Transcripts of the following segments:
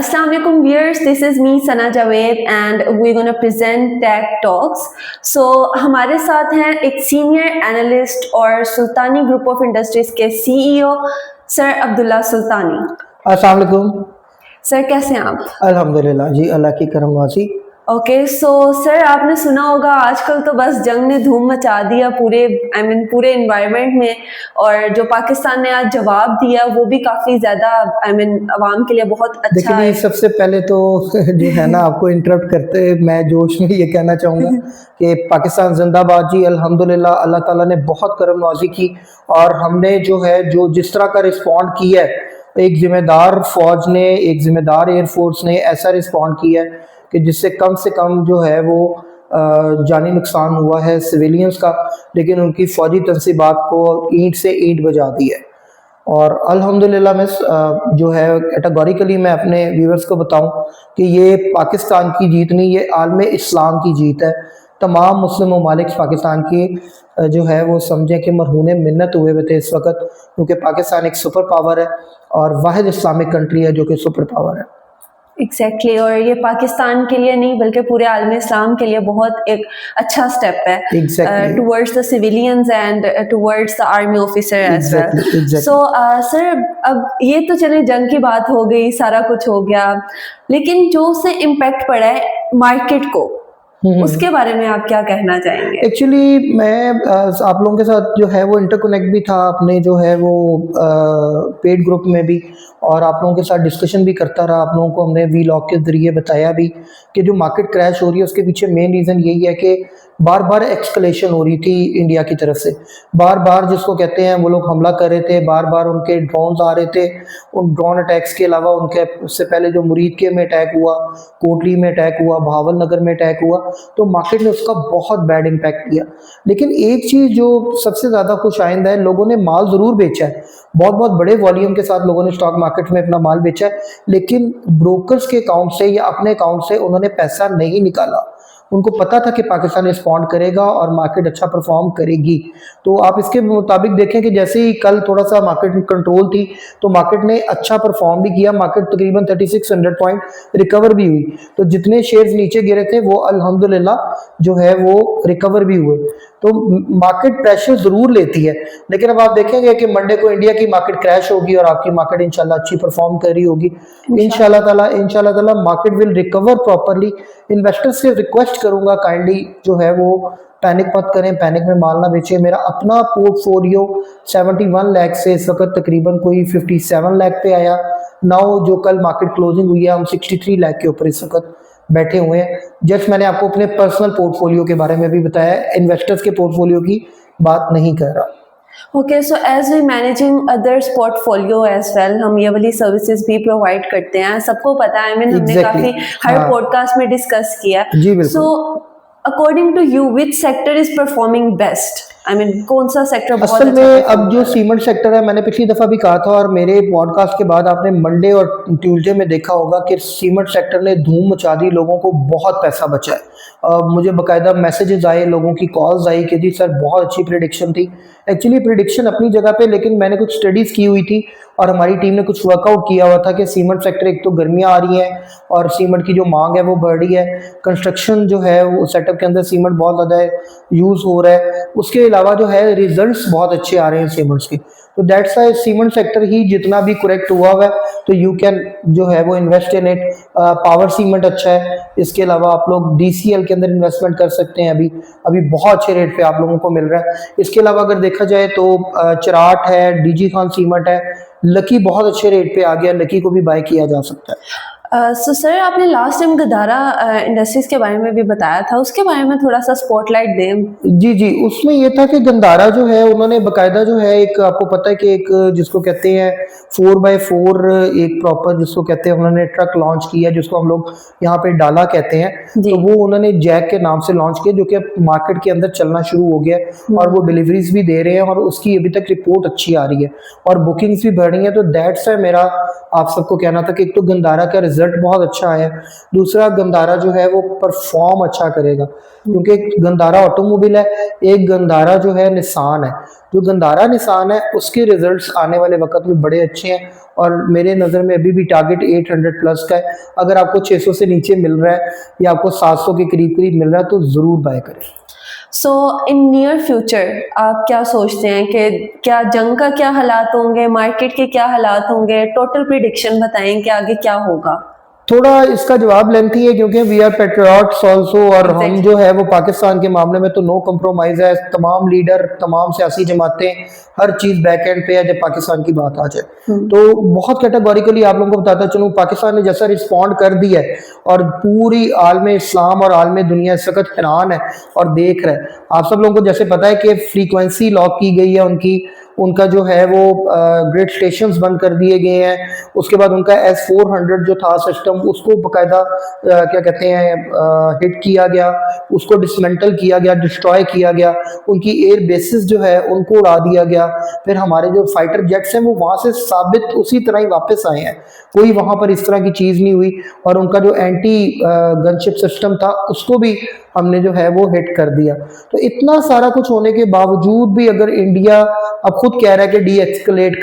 Assalamu alaikum viewers, this is me Sana Javed and we're going to present Tech Talks. So हमारे साथ हैं एक senior analyst और सुल्तानी group of industries के CEO sir Abdullah सुल्तानी। अस्सलाम वालेकुम सर, कैसे हैं आप? अल्हम्दुलिल्लाह जी, अल्लाह की करमवासी। ओके, सो सर आपने सुना होगा आजकल तो बस जंग ने धूम मचा दिया पूरे एनवायरनमेंट में, और जो पाकिस्तान ने आज जवाब दिया वो भी काफ़ी ज़्यादा अवाम के लिए बहुत अच्छा है। सबसे पहले तो जो है ना, आपको इंटरप्ट करते मैं जोश में ये कहना चाहूँगा कि पाकिस्तान जिंदाबाद जी। अल्हम्दुलिल्लाह अल्लाह ताला ने बहुत करमवाजी की और हमने जो है जिस तरह का रिस्पॉन्ड किया है, एक जिम्मेदार फौज ने, एक जिम्मेदार एयरफोर्स ने ऐसा रिस्पॉन्ड किया है कि जिससे कम से कम जो है वो जानी नुकसान हुआ है सिविलियंस का, लेकिन उनकी फ़ौजी तनसीबात को ईंट से ईंट बजा दी है। और अल्हम्दुलिल्लाह मैं जो है कैटेगोरिकली मैं अपने व्यूअर्स को बताऊं कि ये पाकिस्तान की जीत नहीं, ये आलम इस्लाम की जीत है। तमाम मुस्लिम ममालिक पाकिस्तान की जो है वो समझें कि मरहूने मिन्नत हुए हुए थे इस वक्त, क्योंकि पाकिस्तान एक सुपर पावर है और वाहिद इस्लामिक कंट्री है जो कि सुपर पावर है। एग्जैक्टली और ये पाकिस्तान के लिए नहीं बल्कि पूरे आलम इस्लाम के लिए बहुत एक अच्छा स्टेप है towards the civilians and towards the army officer as well. So sir, अब ये तो चले जंग की बात हो गई, सारा कुछ हो गया, लेकिन जो उससे इम्पैक्ट पड़ा है मार्केट को, उसके बारे में आप क्या कहना चाहेंगे? एक्चुअली मैं आप लोगों के साथ जो है वो इंटरकनेक्ट भी था अपने जो है वो पेड ग्रुप में भी, और आप लोगों के साथ डिस्कशन भी करता रहा। आप लोगों को हमने वीलॉग के ज़रिए बताया भी कि जो मार्केट क्रैश हो रही है उसके पीछे मेन रीज़न यही है कि बार बार एक्सकलेशन हो रही थी इंडिया की तरफ से। बार बार जिसको कहते हैं वो लोग हमला कर रहे थे, बार बार उनके ड्रोन्स आ रहे थे। उन ड्रोन अटैक्स के अलावा उनके उससे पहले जो मुरीद के में अटैक हुआ, कोटली में अटैक हुआ, भावल नगर में अटैक हुआ, तो मार्केट ने उसका बहुत बैड इम्पैक्ट किया। लेकिन एक चीज़ जो सबसे ज़्यादा खुश आइंदा है, लोगों ने माल ज़रूर बेचा है, बहुत बहुत बड़े वॉल्यूम के साथ लोगों ने स्टॉक मार्केट में अपना माल बेचा है, लेकिन ब्रोकर्स के अकाउंट से या अपने अकाउंट से उन्होंने पैसा नहीं निकाला। उनको पता था कि पाकिस्तान रिस्पॉन्ड करेगा और मार्केट अच्छा परफॉर्म करेगी। तो आप इसके मुताबिक देखें कि जैसे ही कल थोड़ा सा मार्केट कंट्रोल थी तो मार्केट ने अच्छा परफॉर्म भी किया। मार्केट तकरीबन 3600 पॉइंट रिकवर भी हुई। तो जितने शेयर्स नीचे गिरे थे वो अल्हम्दुलिल्लाह जो है वो रिकवर भी हुए। तो मार्केट प्रेशर ज़रूर लेती है, लेकिन अब आप देखेंगे कि मंडे को इंडिया की मार्केट क्रैश होगी और आपकी मार्केट इंशाल्लाह अच्छी परफॉर्म कर रही होगी। इंशाल्लाह ताला market will recover properly. Investors से रिक्वेस्ट करूंगा काइंडली जो है वो पैनिक मत करें, पैनिक में माल ना बेचें। मेरा अपना पोर्टफोलियो 71 लाख से इस वक्त तकरीबन कोई 57 लाख पे आया। नाउ जो कल मार्केट क्लोजिंग हुई है हम 63 लाख के ऊपर इस वक्त बैठे हुए हैं। जस्ट मैंने आपको अपने पर्सनल पोर्टफोलियो के बारे में भी बताया, इन्वेस्टर्स के पोर्टफोलियो की बात नहीं कर रहा। Okay, so as we managing others portfolio as well, हम ये वाली सर्विसेज भी प्रोवाइड करते हैं, सबको पता है। हमने काफी हर पॉडकास्ट में डिस्कस किया। So according to you which sector is performing best? कौन सा सेक्टर बहुत असल में अब जो सीमेंट सेक्टर है, मैंने पिछली दफ़ा भी कहा था और मेरे पॉडकास्ट के बाद आपने मंडे और ट्यूसडे में देखा होगा कि सीमेंट सेक्टर ने धूम मचा दी, लोगों को बहुत पैसा बचा है। मुझे बाकायदा मैसेजेस आए, लोगों की कॉल्स आई कि जी सर बहुत अच्छी प्रेडिक्शन थी। एक्चुअली प्रेडिक्शन अपनी जगह पे, लेकिन मैंने कुछ स्टडीज़ की हुई थी और हमारी टीम ने कुछ वर्कआउट किया हुआ था कि सीमेंट सेक्टर, एक तो गर्मियाँ आ रही हैं और सीमेंट की जो मांग है वो बढ़ रही है, कंस्ट्रक्शन जो है वो सेटअप के अंदर सीमेंट बहुत ज़्यादा यूज़ हो रहा है, उसके अलावा जो है रिजल्ट्स बहुत अच्छे आ रहे हैं सीमेंट्स के। तो दैट्स वाई सीमेंट सेक्टर ही जितना भी करेक्ट हुआ है तो यू कैन जो है वो invest in it. Power cement अच्छा है, इसके अलावा आप लोग DCL के अंदर इन्वेस्टमेंट कर सकते हैं, अभी बहुत अच्छे रेट पे आप लोगों को मिल रहा है। इसके अलावा अगर देखा जाए तो चराट है, DG खान सीमेंट है, लकी बहुत अच्छे रेट पे आ गया, लकी को भी बाय किया जा सकता है। सो सर, आपने लास्ट टाइम गदारा इंडस्ट्रीज के बारे में भी बताया था, उसके बारे में थोड़ा सा स्पॉटलाइट दें। जी, उसमें ये था कि गंदारा जो है उन्होंने बाकायदा जो है एक, आपको पता है कि एक जिसको कहते हैं 4x4 एक प्रॉपर जिसको कहते हैं उन्होंने ट्रक लॉन्च किया, जिसको हम लोग यहाँ पे डाला कहते हैं। तो वो उन्होंने जैक के नाम से लॉन्च किया, जो कि मार्केट के अंदर चलना शुरू हो गया और वो डिलीवरीज भी दे रहे हैं और उसकी अभी तक रिपोर्ट अच्छी आ रही है और बुकिंग्स भी बढ़ रही है। तो दैट्स है मेरा आप सबको कहना था कि एक तो गंदारा का रिजल्ट बहुत अच्छा आया। दूसरा, गंधारा जो है वो परफॉर्म अच्छा करेगा, क्योंकि गंधारा ऑटोमोबाइल है, एक गंधारा जो है निसान है। जो गंधारा निसान है उसके रिजल्ट्स आने वाले वक्त में बड़े अच्छे हैं, और मेरे नज़र में अभी भी टारगेट 800 प्लस का है। अगर आपको 600 से नीचे मिल रहा है या आपको 700 के करीब करीब मिल रहा है तो ज़रूर बाय करें। सो इन नियर फ्यूचर आप क्या सोचते हैं कि क्या जंग का क्या हालात होंगे, मार्केट के क्या हालात होंगे, टोटल प्रिडिक्शन बताएं कि आगे क्या होगा? थोड़ा इसका जवाब लेंथी है, क्योंकि वी आर पेट्रियट्स ऑल्सो, और हम जो है वो पाकिस्तान के मामले में तो नो कम्प्रोमाइज़ है। तमाम लीडर, तमाम सियासी जमातें, हर चीज़ बैक एंड पे है जब पाकिस्तान की बात आ जाए। तो बहुत कैटेगोरिकली आप लोगों को बताता चलूँ, पाकिस्तान ने जैसा रिस्पॉन्ड कर दिया है और पूरी आलम इस्लाम और आलम दुनिया इस वक्त हैरान है और देख रहा है। आप सब लोगों को जैसे पता है कि फ्रीक्वेंसी लॉक की गई है उनका जो है वो ग्रिड स्टेशंस बंद कर दिए गए हैं। उसके बाद उनका S-400 जो था सिस्टम, उसको बाकायदा क्या कहते हैं हिट किया गया, उसको डिसमेंटल किया गया, डिस्ट्रॉय किया गया। उनकी एयर बेसिस जो है उनको उड़ा दिया गया। फिर हमारे जो फाइटर जेट्स हैं वो वहाँ से साबित उसी तरह ही वापस आए हैं, कोई वहाँ पर इस तरह की चीज़ नहीं हुई। और उनका जो एंटी गनशिप सिस्टम था उसको भी हमने जो है वो हिट कर दिया। तो इतना सारा कुछ होने के बावजूद भी अगर इंडिया अब खुद कह रहा है कि डी एक्सकलेट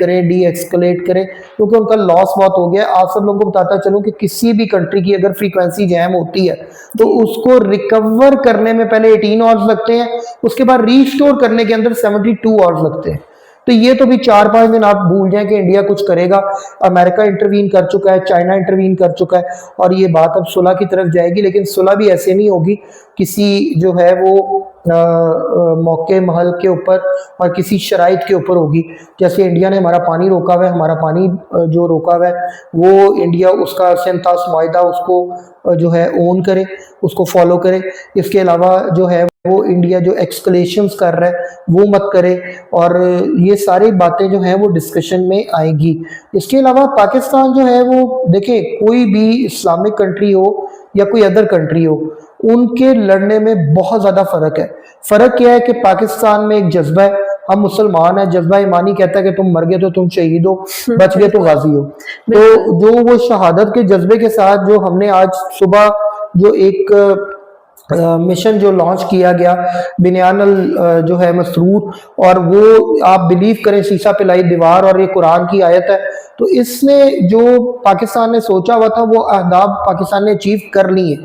करें, क्योंकि उनका लॉस बहुत हो गया। आप सब लोगों को बताता चलूं कि किसी भी कंट्री की अगर फ्रीक्वेंसी जैम होती है तो उसको रिकवर करने में पहले 18 आवर्स लगते हैं, उसके बाद रीस्टोर करने के अंदर 72 आवर्स लगते हैं। तो ये तो भी 4-5 दिन आप भूल जाएं कि इंडिया कुछ करेगा। अमेरिका इंटरवीन कर चुका है, चाइना इंटरवीन कर चुका है, और ये बात अब सुलह की तरफ जाएगी। लेकिन सुलह भी ऐसे नहीं होगी, किसी जो है वो मौके महल के ऊपर और किसी शराइत के ऊपर होगी। जैसे इंडिया ने हमारा पानी रोका हुआ है, हमारा पानी जो रोका हुआ है वो इंडिया उसका सेंतास माहिदा उसको जो है ओन करे, उसको फॉलो करे। इसके अलावा जो है वो इंडिया जो एक्सकलेशंस कर रहा है वो मत करे, और ये सारी बातें जो हैं वो डिस्कशन में आएगी। इसके अलावा पाकिस्तान जो है वो देखें, कोई भी इस्लामिक कंट्री हो या कोई अदर कंट्री हो, उनके लड़ने में बहुत ज़्यादा फ़र्क है। फ़र्क क्या है कि पाकिस्तान में एक जज्बा है, हम मुसलमान हैं, जज्बा ईमानी कहता है कि तुम मर गए तो तुम शहीद हो, बच गए तो गाजी हो। तो जो वो शहादत के जज्बे के साथ जो हमने आज सुबह जो एक मिशन जो लॉन्च किया गया बिनियानल जो है मसरूर, और वो आप बिलीव करें शीशा पिलाई दीवार, और ये कुरान की आयत है। तो इसने जो पाकिस्तान ने सोचा हुआ था वो अहदाफ पाकिस्तान ने अचीव कर ली है।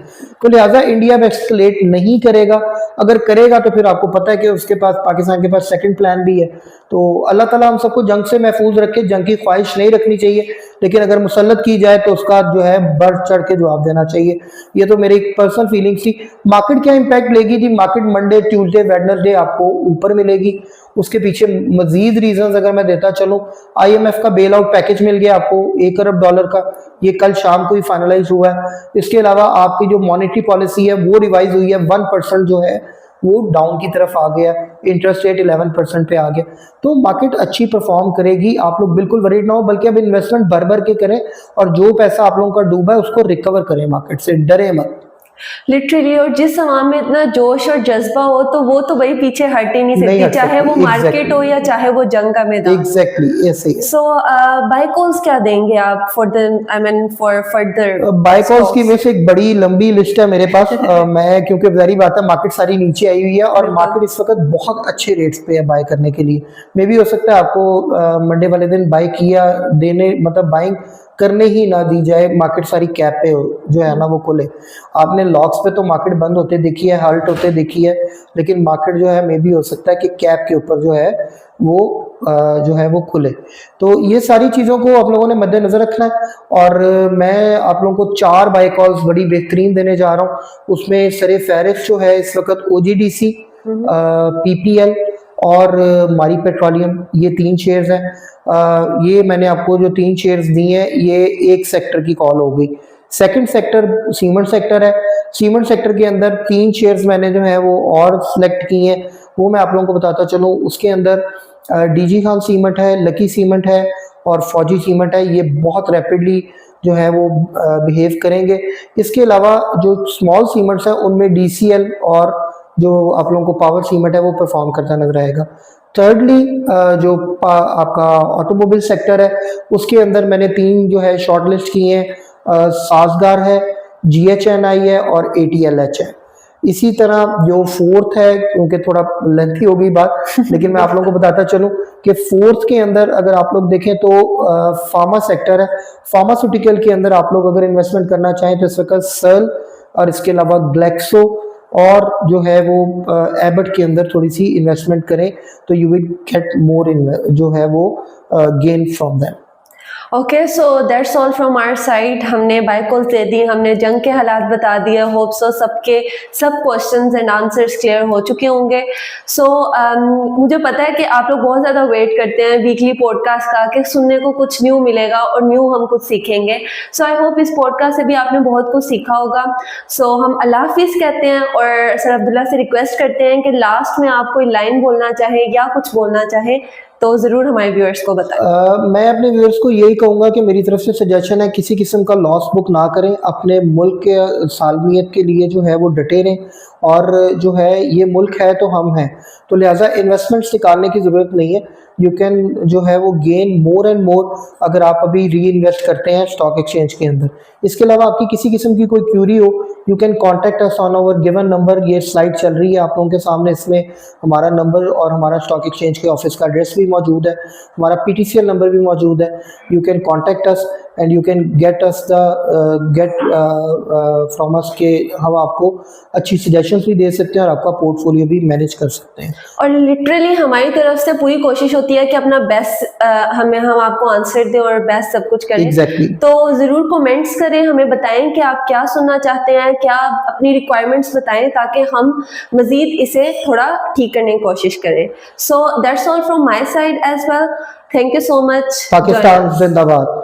तो लिहाजा इंडिया में एक्सकलेट नहीं करेगा, अगर करेगा तो फिर आपको पता है कि उसके पास, पाकिस्तान के पास सेकंड प्लान भी है। तो अल्लाह ताला हम सबको जंग से महफूज रखे, जंग की ख्वाहिश नहीं रखनी चाहिए, लेकिन अगर मुसल्लत की जाए तो उसका जो है बढ़ चढ़ के जवाब देना चाहिए। ये तो मेरी एक पर्सनल फीलिंग थी। मार्केट क्या इंपैक्ट लेगी जी? मार्केट मंडे, ट्यूसडे, वेडनेसडे आपको ऊपर मिलेगी। उसके पीछे मजीद रीजंस अगर मैं देता चलूं, IMF का बेल आउट पैकेज मिल गया आपको $1 अरब का, ये कल शाम को ही फाइनलाइज हुआ है। इसके अलावा आपकी जो मॉनेटरी पॉलिसी है वो रिवाइज हुई है, 1% जो है वो डाउन की तरफ आ गया, इंटरेस्ट रेट 11% पे आ गया। तो मार्केट अच्छी परफॉर्म करेगी, आप लोग बिल्कुल वरीड ना हो, बल्कि अब इन्वेस्टमेंट भर भर के करें, और जो पैसा आप लोगों का डूबा है उसको रिकवर करें, मार्केट से डरे मत। लिटरली, और जिस समाज में इतना जोश और जज्बा हो तो वो तो भाई पीछे हट ही नहीं सकती, चाहे वो मार्केट हो या चाहे वो जंग का मैदान। एग्जैक्टली ऐसे ही। सो बाय कॉल्स क्या देंगे आप फॉर फर्दर बाय कॉल्स की वैसे एक बड़ी लंबी लिस्ट है मेरे पास। मैं, क्योंकि जारी बात है मार्केट सारी नीचे आई हुई है और मार्केट इस वक्त बहुत अच्छे रेट्स पे है बाय करने के लिए। मे भी हो सकता है आपको मंडे वाले दिन बाय किया देने, मतलब बाइंग करने ही ना दी जाए, मार्केट सारी कैप पे जो है ना वो खुले। आपने लॉक्स पे तो मार्केट बंद होते देखी है, हाल्ट होते देखी है, लेकिन मार्केट जो है मे भी हो सकता है कि कैप के ऊपर जो है वो खुले। तो ये सारी चीज़ों को आप लोगों ने मद्देनजर रखना है। और मैं आप लोगों को 4 बाय कॉल्स बड़ी बेहतरीन देने जा रहा हूँ। उसमें सरे फहरिस्त जो है इस वक्त OGDC, PPL और मारी पेट्रोलियम, ये 3 शेयर्स हैं। ये मैंने आपको जो 3 शेयर्स दिए हैं ये एक सेक्टर की कॉल हो गई। सेकंड सेक्टर सीमेंट सेक्टर है। सीमेंट सेक्टर के अंदर 3 शेयर्स मैंने जो है वो और सिलेक्ट किए हैं, वो मैं आप लोगों को बताता चलूँ। उसके अंदर DG खान सीमेंट है, लकी सीमेंट है और फौजी सीमेंट है। ये बहुत रैपिडली जो है वो बिहेव करेंगे। इसके अलावा जो स्मॉल सीमेंट्स हैं उनमें DCL और जो आप लोगों को पावर सीमेंट है वो परफॉर्म करता नजर आएगा। थर्डली जो आपका ऑटोमोबाइल सेक्टर है उसके अंदर मैंने 3 जो है शॉर्ट लिस्ट किए हैं। साजगार है, GHNI है और ATLH है। इसी तरह जो फोर्थ है, क्योंकि थोड़ा लेंथी हो गई बात लेकिन मैं आप लोगों को बताता चलूं कि फोर्थ के अंदर अगर आप लोग देखें तो फार्मा सेक्टर है। फार्मास्यूटिकल के अंदर आप लोग अगर इन्वेस्टमेंट करना चाहें तो इस वक्त सर्ल और इसके अलावा ग्लेक्सो और जो है वो एबट के अंदर थोड़ी सी इन्वेस्टमेंट करें तो यू विल गेट मोर जो है वो gain from them. Okay, so that's all from our side. हमने बाय कॉल दे दी, हमने जंग के हालात बता दिए। होप सो सबके सब क्वेश्चंस एंड आंसर्स क्लियर हो चुके होंगे। सो मुझे पता है कि आप लोग बहुत ज़्यादा वेट करते हैं वीकली पॉडकास्ट का कि सुनने को कुछ न्यू मिलेगा और न्यू हम कुछ सीखेंगे। सो आई होप इस पॉडकास्ट से भी आपने बहुत कुछ सीखा होगा। सो हम अल्लाह हाफिज़ कहते हैं और सर अब्दुल्ला से रिक्वेस्ट करते हैं कि लास्ट में आप कोई लाइन बोलना चाहे या कुछ बोलना चाहे तो ज़रूर हमारे व्यूअर्स को बताएं। मैं अपने व्यूअर्स को यही कहूँगा कि मेरी तरफ से सजेशन है किसी किस्म का लॉस बुक ना करें, अपने मुल्क के सालमियत के लिए जो है वो डटे रहें और जो है ये मुल्क है तो हम हैं, तो लिहाजा इन्वेस्टमेंट्स निकालने की ज़रूरत नहीं है। यू कैन जो है वो गेन मोर एंड मोर अगर आप अभी री इन्वेस्ट करते हैं स्टॉक एक्सचेंज के अंदर। इसके अलावा आपकी किसी किस्म की कोई क्यूरी हो you can contact us on our given number. ये स्लाइड चल रही है आप लोगों के सामने, इसमें हमारा नंबर और हमारा स्टॉक एक्सचेंज के ऑफिस का एड्रेस भी मौजूद है, हमारा PTCL नंबर भी मौजूद है। You can contact us and you can get us from us के हम आपको अच्छी सजेशंस भी दे सकते हैं और आपका पोर्टफोलियो भी मैनेज कर सकते हैं। और लिटरली हमारी तरफ से पूरी कोशिश होती है कि अपना बेस्ट हम आपको आंसर दें और बेस्ट सब कुछ करें। Exactly. तो ज़रूर कमेंट्स करें, हमें बताएं कि आप क्या सुनना चाहते हैं, क्या अपनी रिक्वायरमेंट्स बताएं ताकि हम मज़ीद इसे थोड़ा ठीक करने की कोशिश करें। So that's all from my side as well. Thank you so much. Pakistan जिंदाबाद।